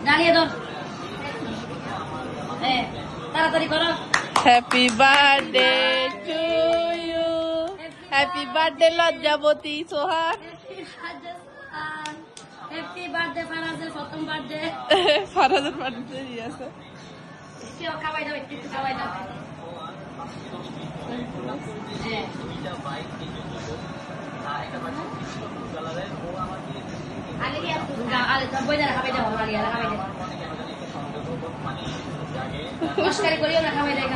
জ্বালিয়ে ধর তাড়াতাড়ি করো happy birthday to you happy birthday লজ্জাবতী সোহাগ হ্যাপি বার্থডে ফারাজের প্রথম বার্থডে ফারাজের বার্থডে আছে কেউ খাওয়াই দাও একটু খাওয়াই দাও করিও না খাওয়াই দেয়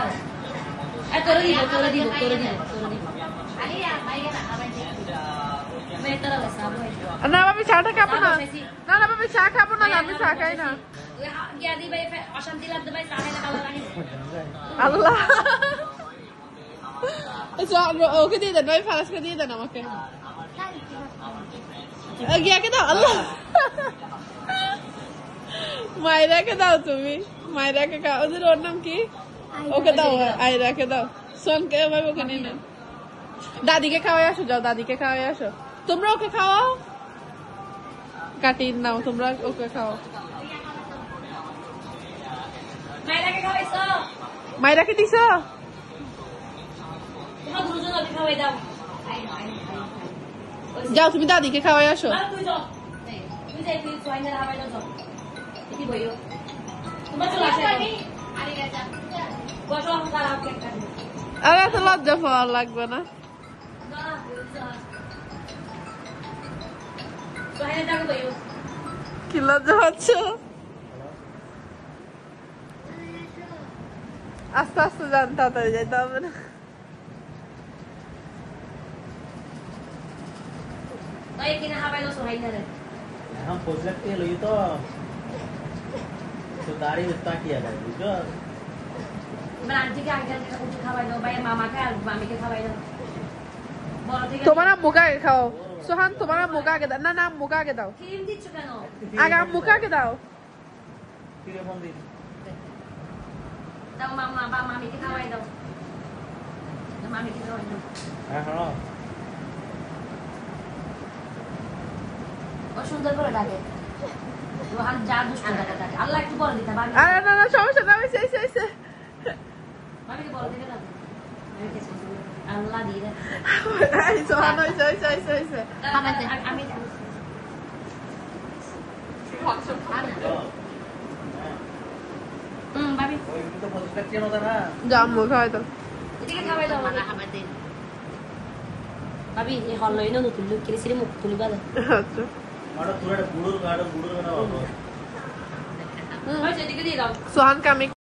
তোরে দিব তোরে দিব তোরে দিব না ভাবি চাটা খাবো না না না ভাবি চা খাবো না আমি চা খাই না আল্লাহ ওকে দিয়ে দেন ভাই ফারাজকে দিয়ে দেন আমাকে গিয়াকে দাও আল্লাহ মায়েরাকে দাও তুমি মায়েরাকে ওদের ওর নাম কি ওকে দাও আয়রাকে দাও সোনকে ভাই ওকে নিয়ে নেন দাদিকে খাওয়াই আসো যাও দাদিকে খাওয়াই আসো তোমরা ওকে খাওয়াও কাটিয়ে নাও তোমরা ওকে খাও মায়েরাকে দিছ যাও তুমি দাদিকে খাওয়াই আসো আর এত লজ্জা পাওয়ার লাগবে না কি লজ্জা পাচ্ছ আস্তে আস্তে যান তাড়াতাড়ি যাইতে হবে না हम पूछ सकते हैं लोग तो दाढ़ी उतना किया है बुझो তোমার আম্মুকে আগে খাও সোহান তোমার আম্মুকে আগে দাও না না আম্মুকে আগে দাও আগে আম্মুকে আগে দাও সুন্দর করে ডাকে যা দুষ্ট ডাকে ডাকে আল্লাহ একটু বলে দিতে আরে না না সমস্যা না আমি সেই বলে দিতে আল্লাহ দিয়ে সোহান হইছে আমি ভাবি तो पूछ सकते हैं ना যা আম্মু খাওয়াই দাও এদিকে খাওয়াই দাও খাবার দিন ভাবি এই হল লইনো নতুন লোক কিনেছিলি মুখ তুলিবা আচ্ছা মাড়া পুরো বুড়ুর গাড়ো না বাবা হইছে এদিকে দিয়ে দাও সোহানকে আমি